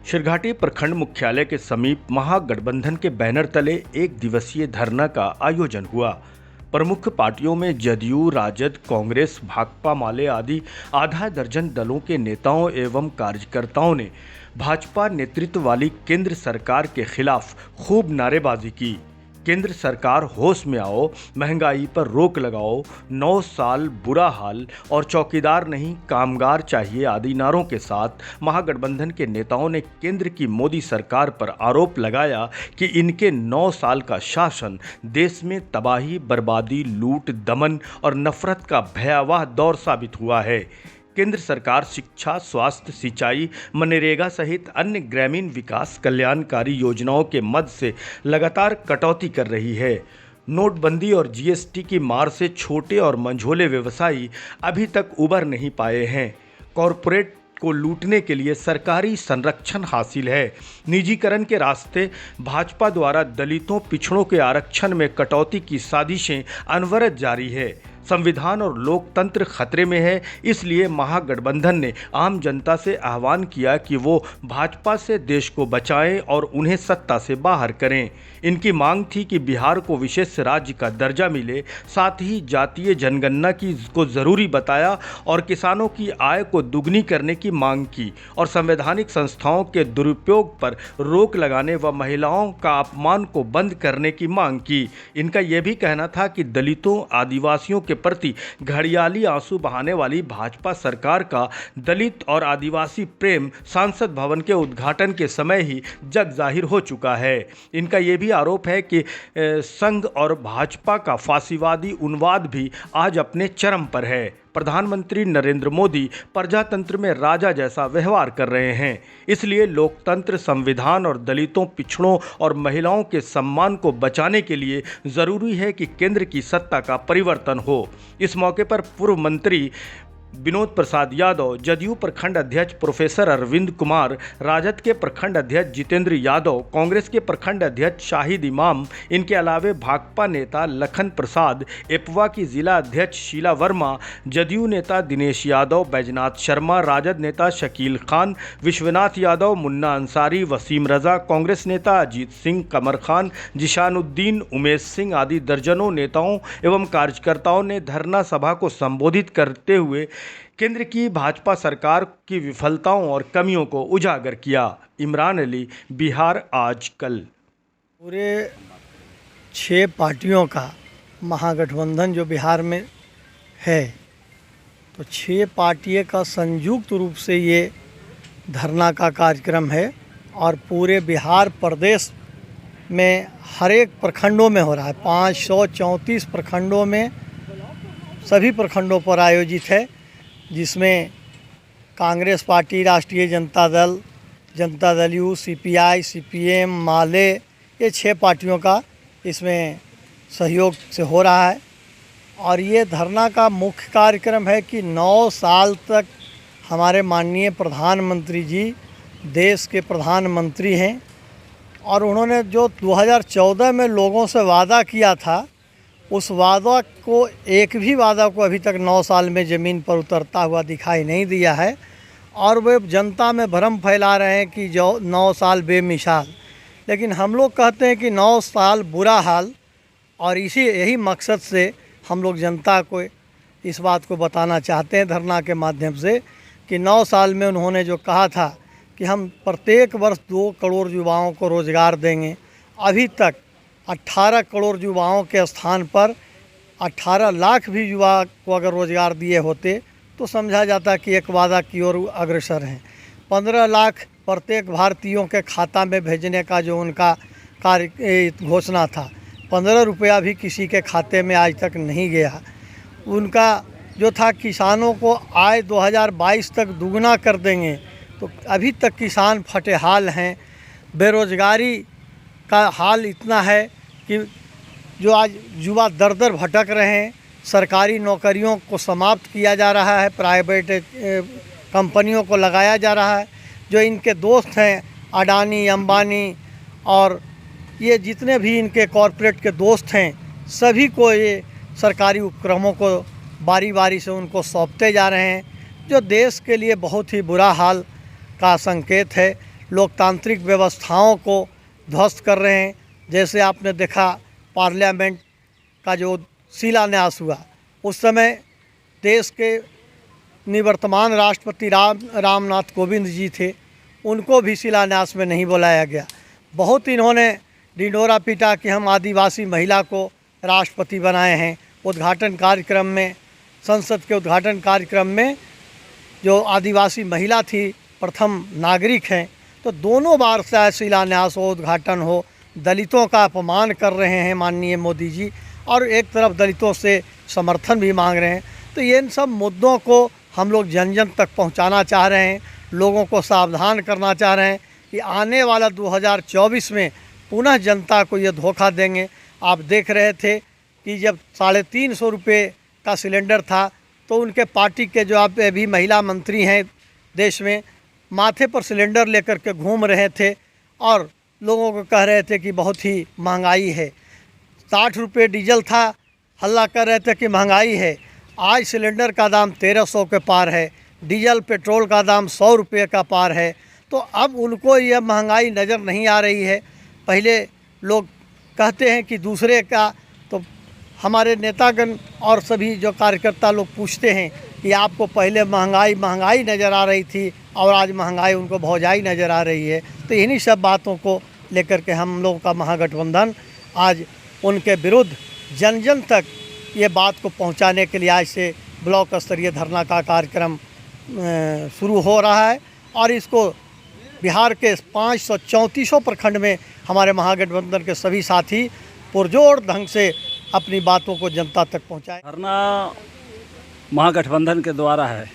शिरघाटी प्रखंड मुख्यालय के समीप महागठबंधन के बैनर तले एक दिवसीय धरना का आयोजन हुआ। प्रमुख पार्टियों में जदयू, राजद, कांग्रेस, भाकपा माले आदि आधा दर्जन दलों के नेताओं एवं कार्यकर्ताओं ने भाजपा नेतृत्व वाली केंद्र सरकार के खिलाफ खूब नारेबाजी की। केंद्र सरकार होश में आओ, महंगाई पर रोक लगाओ, 9 साल बुरा हाल और चौकीदार नहीं कामगार चाहिए आदि नारों के साथ महागठबंधन के नेताओं ने केंद्र की मोदी सरकार पर आरोप लगाया कि इनके 9 साल का शासन देश में तबाही, बर्बादी, लूट, दमन और नफरत का भयावह दौर साबित हुआ है। केंद्र सरकार शिक्षा, स्वास्थ्य, सिंचाई, मनरेगा सहित अन्य ग्रामीण विकास कल्याणकारी योजनाओं के मद से लगातार कटौती कर रही है। नोटबंदी और जीएसटी की मार से छोटे और मंझोले व्यवसायी अभी तक उबर नहीं पाए हैं। कॉरपोरेट को लूटने के लिए सरकारी संरक्षण हासिल है। निजीकरण के रास्ते भाजपा द्वारा दलितों, पिछड़ों के आरक्षण में कटौती की साजिशें अनवरत जारी है। संविधान और लोकतंत्र खतरे में है, इसलिए महागठबंधन ने आम जनता से आह्वान किया कि वो भाजपा से देश को बचाएं और उन्हें सत्ता से बाहर करें। इनकी मांग थी कि बिहार को विशेष राज्य का दर्जा मिले, साथ ही जातीय जनगणना को ज़रूरी बताया और किसानों की आय को दुगनी करने की मांग की और संवैधानिक संस्थाओं के दुरुपयोग पर रोक लगाने व महिलाओं का अपमान को बंद करने की मांग की। इनका यह भी कहना था कि दलितों, आदिवासियों के प्रति घड़ियाली आंसू बहाने वाली भाजपा सरकार का दलित और आदिवासी प्रेम सांसद भवन के उद्घाटन के समय ही जग जाहिर हो चुका है। इनका यह भी आरोप है कि संघ और भाजपा का फासीवादी उन्माद भी आज अपने चरम पर है। प्रधानमंत्री नरेंद्र मोदी प्रजातंत्र में राजा जैसा व्यवहार कर रहे हैं, इसलिए लोकतंत्र, संविधान और दलितों, पिछड़ों और महिलाओं के सम्मान को बचाने के लिए ज़रूरी है कि केंद्र की सत्ता का परिवर्तन हो। इस मौके पर पूर्व मंत्री विनोद प्रसाद यादव, जदयू प्रखंड अध्यक्ष प्रोफेसर अरविंद कुमार, राजद के प्रखंड अध्यक्ष जितेंद्र यादव, कांग्रेस के प्रखंड अध्यक्ष शाहिद इमाम, इनके अलावे भाकपा नेता लखन प्रसाद, एपवा की जिला अध्यक्ष शीला वर्मा, जदयू नेता दिनेश यादव, बैजनाथ शर्मा, राजद नेता शकील खान, विश्वनाथ यादव, मुन्ना अंसारी, वसीम रजा, कांग्रेस नेता अजीत सिंह, कमर खान, जिशानुद्दीन, उमेश सिंह आदि दर्जनों नेताओं एवं कार्यकर्ताओं ने धरना सभा को संबोधित करते हुए केंद्र की भाजपा सरकार की विफलताओं और कमियों को उजागर किया। इमरान अली, बिहार आजकल। पूरे 6 पार्टियों का महागठबंधन जो बिहार में है, तो 6 पार्टियों का संयुक्त रूप से ये धरना का कार्यक्रम है और पूरे बिहार प्रदेश में हर एक प्रखंडों में हो रहा है। 534 प्रखंडों में सभी प्रखंडों पर आयोजित है, जिसमें कांग्रेस पार्टी, राष्ट्रीय Janata Dal, Janata Dal you, CPI, CPM, माले, ये 6 पार्टियों का इसमें सहयोग से हो रहा है। और ये धरना का मुख्य कार्यक्रम है कि 9 साल तक हमारे माननीय प्रधानमंत्री जी देश के प्रधानमंत्री हैं और उन्होंने जो 2014 में लोगों से वादा किया था, उस वादा को, एक भी वादा को अभी तक 9 साल में ज़मीन पर उतरता हुआ दिखाई नहीं दिया है। और वे जनता में भ्रम फैला रहे हैं कि जो 9 साल बेमिसाल, लेकिन हम लोग कहते हैं कि 9 साल बुरा हाल। और यही मकसद से हम लोग जनता को इस बात को बताना चाहते हैं धरना के माध्यम से कि 9 साल में उन्होंने जो कहा था कि हम प्रत्येक वर्ष 2 करोड़ युवाओं को रोज़गार देंगे, अभी तक 18 करोड़ युवाओं के स्थान पर 18 लाख भी युवा को अगर रोज़गार दिए होते तो समझा जाता कि एक वादा की ओर अग्रसर हैं। 15 लाख प्रत्येक भारतीयों के खाता में भेजने का जो उनका कार्य घोषणा था, 15 रुपया भी किसी के खाते में आज तक नहीं गया। उनका जो था किसानों को आय 2022 तक दुगना कर देंगे, तो अभी तक किसान फटेहाल हैं। बेरोज़गारी का हाल इतना है कि जो आज युवा दर दर भटक रहे हैं। सरकारी नौकरियों को समाप्त किया जा रहा है, प्राइवेट कंपनियों को लगाया जा रहा है। जो इनके दोस्त हैं अडानी, अंबानी और ये जितने भी इनके कॉरपोरेट के दोस्त हैं, सभी को ये सरकारी उपक्रमों को बारी बारी से उनको सौंपते जा रहे हैं, जो देश के लिए बहुत ही बुरा हाल का संकेत है। लोकतांत्रिक व्यवस्थाओं को ध्वस्त कर रहे हैं। जैसे आपने देखा पार्लियामेंट का जो शिलान्यास हुआ, उस समय देश के निवर्तमान राष्ट्रपति रामनाथ कोविंद जी थे, उनको भी शिलान्यास में नहीं बुलाया गया। बहुत इन्होंने ढिंढोरा पीटा कि हम आदिवासी महिला को राष्ट्रपति बनाए हैं। उद्घाटन कार्यक्रम में, संसद के उद्घाटन कार्यक्रम में जो आदिवासी महिला थी, प्रथम नागरिक हैं, तो दोनों बार चाहे शिलान्यास हो, उद्घाटन हो, दलितों का अपमान कर रहे हैं माननीय मोदी जी, और एक तरफ दलितों से समर्थन भी मांग रहे हैं। तो इन सब मुद्दों को हम लोग जन जन तक पहुंचाना चाह रहे हैं, लोगों को सावधान करना चाह रहे हैं कि आने वाला 2024 में पुनः जनता को ये धोखा देंगे। आप देख रहे थे कि जब 350 रुपये का सिलेंडर था, तो उनके पार्टी के जो आप अभी महिला मंत्री हैं देश में, माथे पर सिलेंडर लेकर के घूम रहे थे और लोगों को कह रहे थे कि बहुत ही महंगाई है। 60 रुपये डीजल था, हल्ला कर रहे थे कि महंगाई है। आज सिलेंडर का दाम 1300 के पार है, डीजल पेट्रोल का दाम 100 रुपये का पार है। तो अब उनको यह महंगाई नज़र नहीं आ रही है। पहले लोग कहते हैं कि दूसरे का, तो हमारे नेतागण और सभी जो कार्यकर्ता लोग पूछते हैं कि आपको पहले महंगाई नज़र आ रही थी और आज महंगाई उनको भौजाई नज़र आ रही है। तो इन्हीं सब बातों को लेकर के हम लोगों का महागठबंधन आज उनके विरुद्ध जन जन तक ये बात को पहुंचाने के लिए आज से ब्लॉक स्तरीय धरना का कार्यक्रम शुरू हो रहा है। और इसको बिहार के 534 प्रखंड में हमारे महागठबंधन के सभी साथी पुरजोर ढंग से अपनी बातों को जनता तक पहुंचाएं। धरना महागठबंधन के द्वारा है।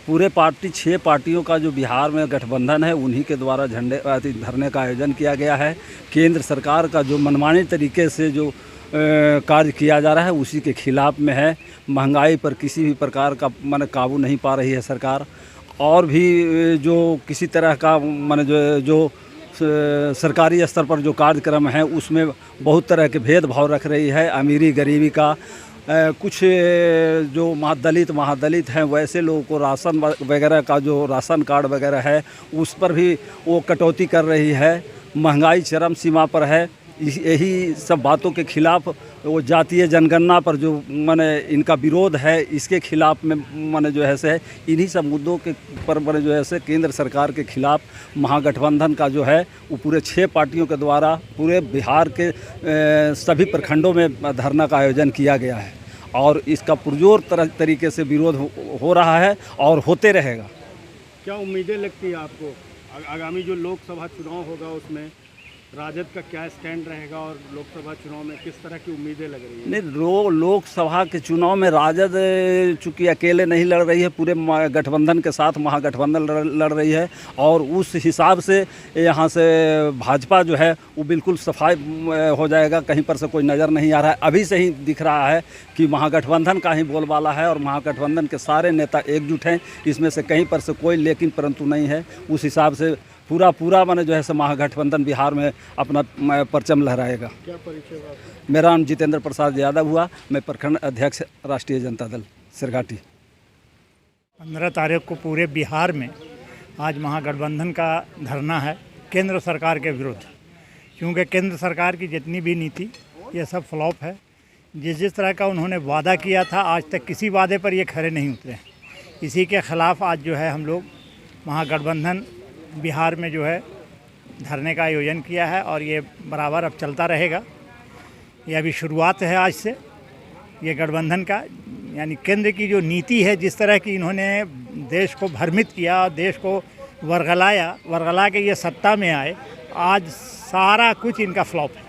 पूरे 6 पार्टियों का जो बिहार में गठबंधन है, उन्हीं के द्वारा धरने का आयोजन किया गया है। केंद्र सरकार का जो मनमानी तरीके से जो कार्य किया जा रहा है, उसी के खिलाफ में है। महंगाई पर किसी भी प्रकार का काबू नहीं पा रही है सरकार, और भी जो किसी तरह का जो सरकारी स्तर पर जो कार्यक्रम है, उसमें बहुत तरह के भेदभाव रख रही है। अमीरी गरीबी का, कुछ जो महादलित हैं, वैसे लोगों को राशन वगैरह का जो राशन कार्ड वगैरह है, उस पर भी वो कटौती कर रही है। महंगाई चरम सीमा पर है। यही सब बातों के खिलाफ, वो जातीय जनगणना पर जो इनका विरोध है, इसके खिलाफ में जो है से इन्हीं सब मुद्दों के पर जो है से केंद्र सरकार के खिलाफ महागठबंधन का जो है वो पूरे 6 पार्टियों के द्वारा पूरे बिहार के सभी प्रखंडों में धरना का आयोजन किया गया है। और इसका पुरजोर तरीके से विरोध हो रहा है और होते रहेगा। क्या उम्मीदें लगती है आपको आगामी जो लोकसभा चुनाव होगा, उसमें राजद का क्या स्टैंड रहेगा और लोकसभा चुनाव में किस तरह की उम्मीदें लग रही हैं? नहीं, लोकसभा के चुनाव में राजद चूँकि अकेले नहीं लड़ रही है, पूरे गठबंधन के साथ महागठबंधन लड़ रही है। और उस हिसाब से यहाँ से भाजपा जो है वो बिल्कुल सफाई हो जाएगा, कहीं पर से कोई नज़र नहीं आ रहा है। अभी से ही दिख रहा है कि महागठबंधन का ही बोलबाला है और महागठबंधन के सारे नेता एकजुट हैं। इसमें से कहीं पर से कोई लेकिन परंतु नहीं है। उस हिसाब से पूरा जो है महागठबंधन बिहार में अपना परचम लहराएगा। क्या परिचय? मेरा नाम जितेंद्र प्रसाद यादव हुआ, मैं प्रखंड अध्यक्ष राष्ट्रीय जनता दल सिरघाटी। 15 तारीख को पूरे बिहार में आज महागठबंधन का धरना है केंद्र सरकार के विरुद्ध, क्योंकि केंद्र सरकार की जितनी भी नीति ये सब फ्लॉप है। जिस तरह का उन्होंने वादा किया था, आज तक किसी वादे पर ये खरे नहीं उतरे। इसी के ख़िलाफ़ आज जो है हम लोग महागठबंधन बिहार में जो है धरने का आयोजन किया है और ये बराबर अब चलता रहेगा। ये अभी शुरुआत है आज से ये गठबंधन का, यानी केंद्र की जो नीति है, जिस तरह की इन्होंने देश को भ्रमित किया, देश को वर्गला के ये सत्ता में आए, आज सारा कुछ इनका फ्लॉप है।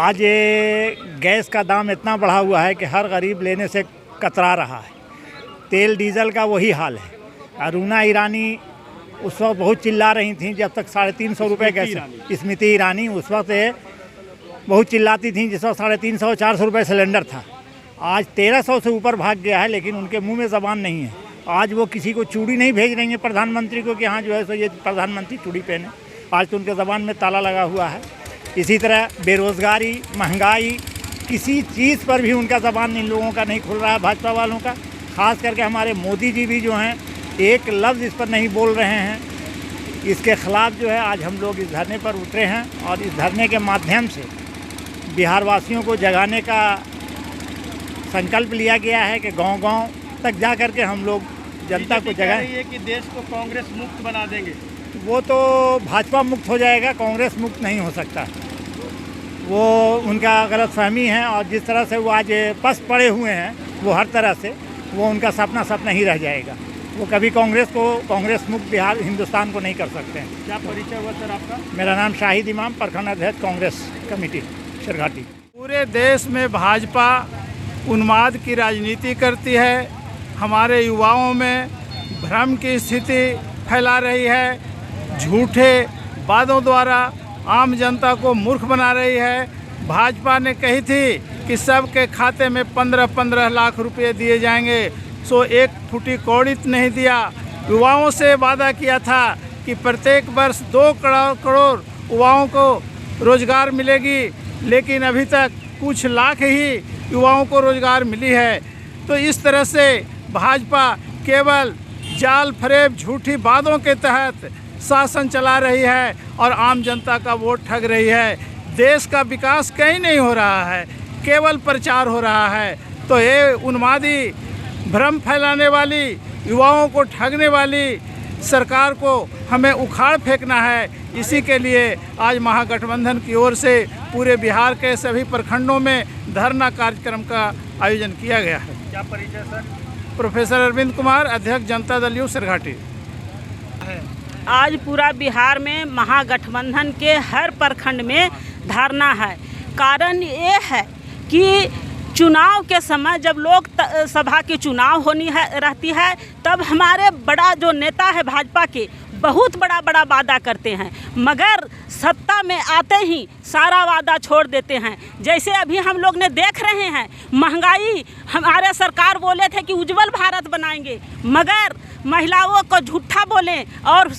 आज ये गैस का दाम इतना बढ़ा हुआ है कि हर गरीब लेने से कतरा रहा है। तेल डीजल का वही हाल है। अरुणा ईरानी उस वक्त बहुत चिल्ला रही थी, जब तक 350 रुपये गैस, स्मृति ईरानी उस वक्त बहुत चिल्लाती थी जिस वक्त 350-400 रुपये सिलेंडर था। आज 1300 से ऊपर भाग गया है, लेकिन उनके मुंह में ज़बान नहीं है। आज वो किसी को चूड़ी नहीं भेज रही हैं प्रधानमंत्री को कि हाँ जो है सो ये प्रधानमंत्री चूड़ी पहने। आज तो उनके ज़बान में ताला लगा हुआ है। इसी तरह बेरोज़गारी, महंगाई, किसी चीज़ पर भी उनका ज़बान इन लोगों का नहीं खुल रहा है, भाजपा वालों का। ख़ास करके हमारे मोदी जी भी जो हैं एक लफ्ज़ इस पर नहीं बोल रहे हैं। इसके ख़िलाफ़ जो है आज हम लोग इस धरने पर उतरे हैं और इस धरने के माध्यम से बिहार वासियों को जगाने का संकल्प लिया गया है कि गांव-गांव तक जा कर के हम लोग जनता को जगाएं कि देश को कांग्रेस मुक्त बना देंगे। वो तो भाजपा मुक्त हो जाएगा, कांग्रेस मुक्त नहीं हो सकता। वो उनका गलतफहमी है और जिस तरह से वो आज पस्त पड़े हुए हैं वो हर तरह से वो उनका सपना ही रह जाएगा। वो कभी कांग्रेस मुक्त बिहार हिंदुस्तान को नहीं कर सकते हैं। क्या परिचय हुआ सर आपका? मेरा नाम शाहिद इमाम, प्रखंड अध्यक्ष कांग्रेस कमेटी शेरघाटी। पूरे देश में भाजपा उन्माद की राजनीति करती है, हमारे युवाओं में भ्रम की स्थिति फैला रही है, झूठे वादों द्वारा आम जनता को मूर्ख बना रही है। भाजपा ने कही थी कि सबके खाते में 15-15 लाख रुपए दिए जाएंगे, सो एक फुटी कौड़ी नहीं दिया। युवाओं से वादा किया था कि प्रत्येक वर्ष 2 करोड़ युवाओं को रोजगार मिलेगी, लेकिन अभी तक कुछ लाख ही युवाओं को रोजगार मिली है। तो इस तरह से भाजपा केवल जाल फरेब झूठी वादों के तहत शासन चला रही है और आम जनता का वोट ठग रही है। देश का विकास कहीं नहीं हो रहा है, केवल प्रचार हो रहा है। तो ये उन्मादी भ्रम फैलाने वाली, युवाओं को ठगने वाली सरकार को हमें उखाड़ फेंकना है। इसी के लिए आज महागठबंधन की ओर से पूरे बिहार के सभी प्रखंडों में धरना कार्यक्रम का आयोजन किया गया है। क्या परिचय सर? प्रोफेसर अरविंद कुमार, अध्यक्ष जनता दल यू शेरघाटी। आज पूरा बिहार में महागठबंधन के हर प्रखंड में धरना है। कारण ये है कि चुनाव के समय जब लोक सभा की चुनाव होनी रहती है, तब हमारे बड़ा जो नेता है भाजपा के बहुत बड़ा वादा करते हैं, मगर सत्ता में आते ही सारा वादा छोड़ देते हैं। जैसे अभी हम लोग ने देख रहे हैं, महंगाई, हमारे सरकार बोले थे कि उज्जवल भारत बनाएंगे, मगर महिलाओं को झूठा बोले और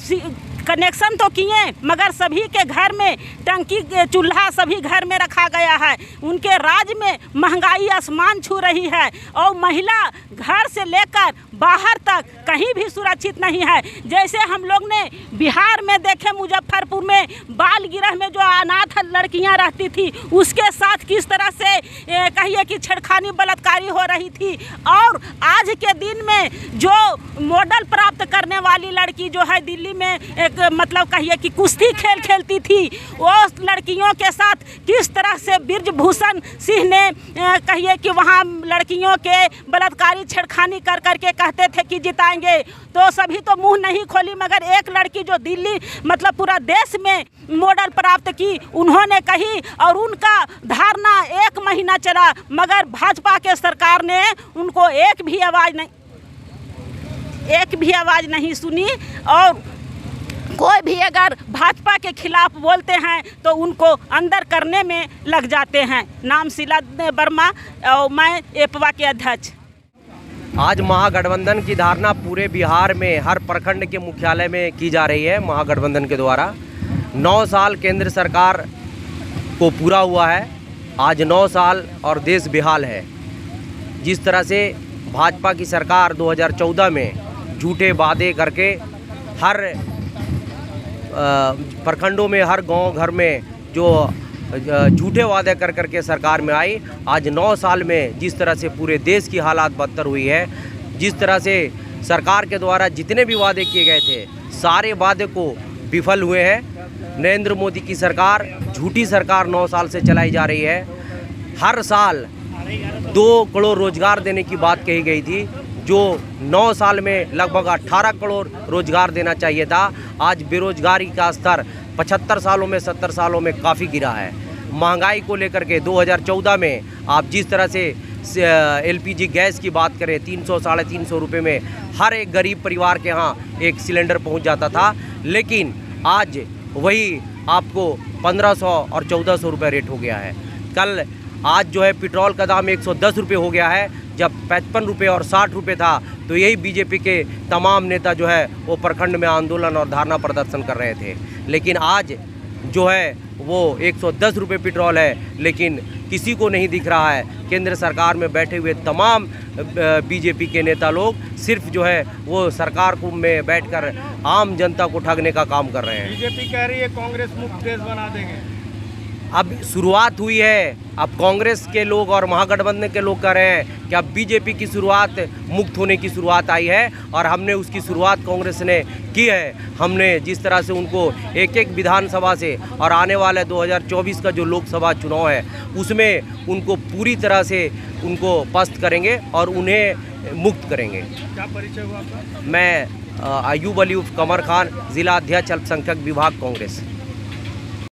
कनेक्शन तो किए, मगर सभी के घर में टंकी चूल्हा सभी घर में रखा गया है। उनके राज में महंगाई आसमान छू रही है और महिला घर से लेकर बाहर तक कहीं भी सुरक्षित नहीं है। जैसे हम लोग ने बिहार में देखे, मुजफ्फरपुर में बाल गृह में जो अनाथ लड़कियां रहती थी, उसके साथ किस तरह से कहिए कि छेड़खानी बलात्कारी हो रही थी। और आज के दिन में जो मॉडल प्राप्त करने वाली लड़की जो है दिल्ली में एक मतलब कहिए कि कुश्ती खेल खेलती थी, वो लड़कियों के साथ किस तरह से बृजभूषण सिंह ने कहिए कि वहाँ लड़कियों के बलात्कारी छेड़खानी कर करके कहते थे कि जिताएंगे, तो सभी तो मुंह नहीं खोली, मगर एक लड़की जो दिल्ली मतलब पूरा देश में मॉडल प्राप्त की, उन्होंने कही और उनका धारणा 1 महीना चला, मगर भाजपा के सरकार ने उनको एक भी आवाज़ नहीं सुनी। और कोई भी अगर भाजपा के खिलाफ बोलते हैं तो उनको अंदर करने में लग जाते हैं। नाम शीला वर्मा और मैं एपवा के अध्यक्ष। आज महागठबंधन की धारणा पूरे बिहार में हर प्रखंड के मुख्यालय में की जा रही है। महागठबंधन के द्वारा 9 साल केंद्र सरकार को पूरा हुआ है। आज 9 साल और देश बेहाल है। जिस तरह से भाजपा की सरकार 2014 में झूठे वादे करके हर प्रखंडों में, हर गांव घर में जो झूठे वादे कर करके सरकार में आई, आज 9 साल में जिस तरह से पूरे देश की हालात बदतर हुई है, जिस तरह से सरकार के द्वारा जितने भी वादे किए गए थे सारे वादे को विफल हुए हैं। नरेंद्र मोदी की सरकार, झूठी सरकार 9 साल से चलाई जा रही है। हर साल 2 करोड़ रोजगार देने की बात कही गई थी, जो 9 साल में लगभग 18 करोड़ रोजगार देना चाहिए था। आज बेरोजगारी का स्तर 75 सालों में, 70 सालों में काफ़ी गिरा है। महंगाई को लेकर के 2014 में आप जिस तरह से LPG गैस की बात करें, 300-350 रुपये में हर एक गरीब परिवार के यहाँ एक सिलेंडर पहुँच जाता था, लेकिन आज वही आपको 1500 और 1400 रुपये रेट हो गया है। कल आज जो है पेट्रोल का दाम 110 रुपये हो गया है, जब 55 रुपये और 60 रुपये था। तो यही बीजेपी के तमाम नेता जो है वो प्रखंड में आंदोलन और धरना प्रदर्शन कर रहे थे। लेकिन आज जो है वो 110 रुपये पेट्रोल है, लेकिन किसी को नहीं दिख रहा है। केंद्र सरकार में बैठे हुए तमाम बीजेपी के नेता लोग सिर्फ जो है वो सरकार को में बैठकर आम जनता को ठगने का काम कर रहे हैं। बीजेपी कह रही है कांग्रेस मुक्त देश बना देंगे। अब शुरुआत हुई है, अब कांग्रेस के लोग और महागठबंधन के लोग कह रहे हैं कि अब बीजेपी की शुरुआत मुक्त होने की शुरुआत आई है और हमने उसकी शुरुआत कांग्रेस ने की है। हमने जिस तरह से उनको एक एक विधानसभा से और आने वाले 2024 का जो लोकसभा चुनाव है उसमें उनको पूरी तरह से उनको पस्त करेंगे और उन्हें मुक्त करेंगे। क्या परिचय हुआ आपका? मैं अयूब अली उर्फ कमर खान, जिला अध्यक्ष अल्पसंख्यक विभाग कांग्रेस।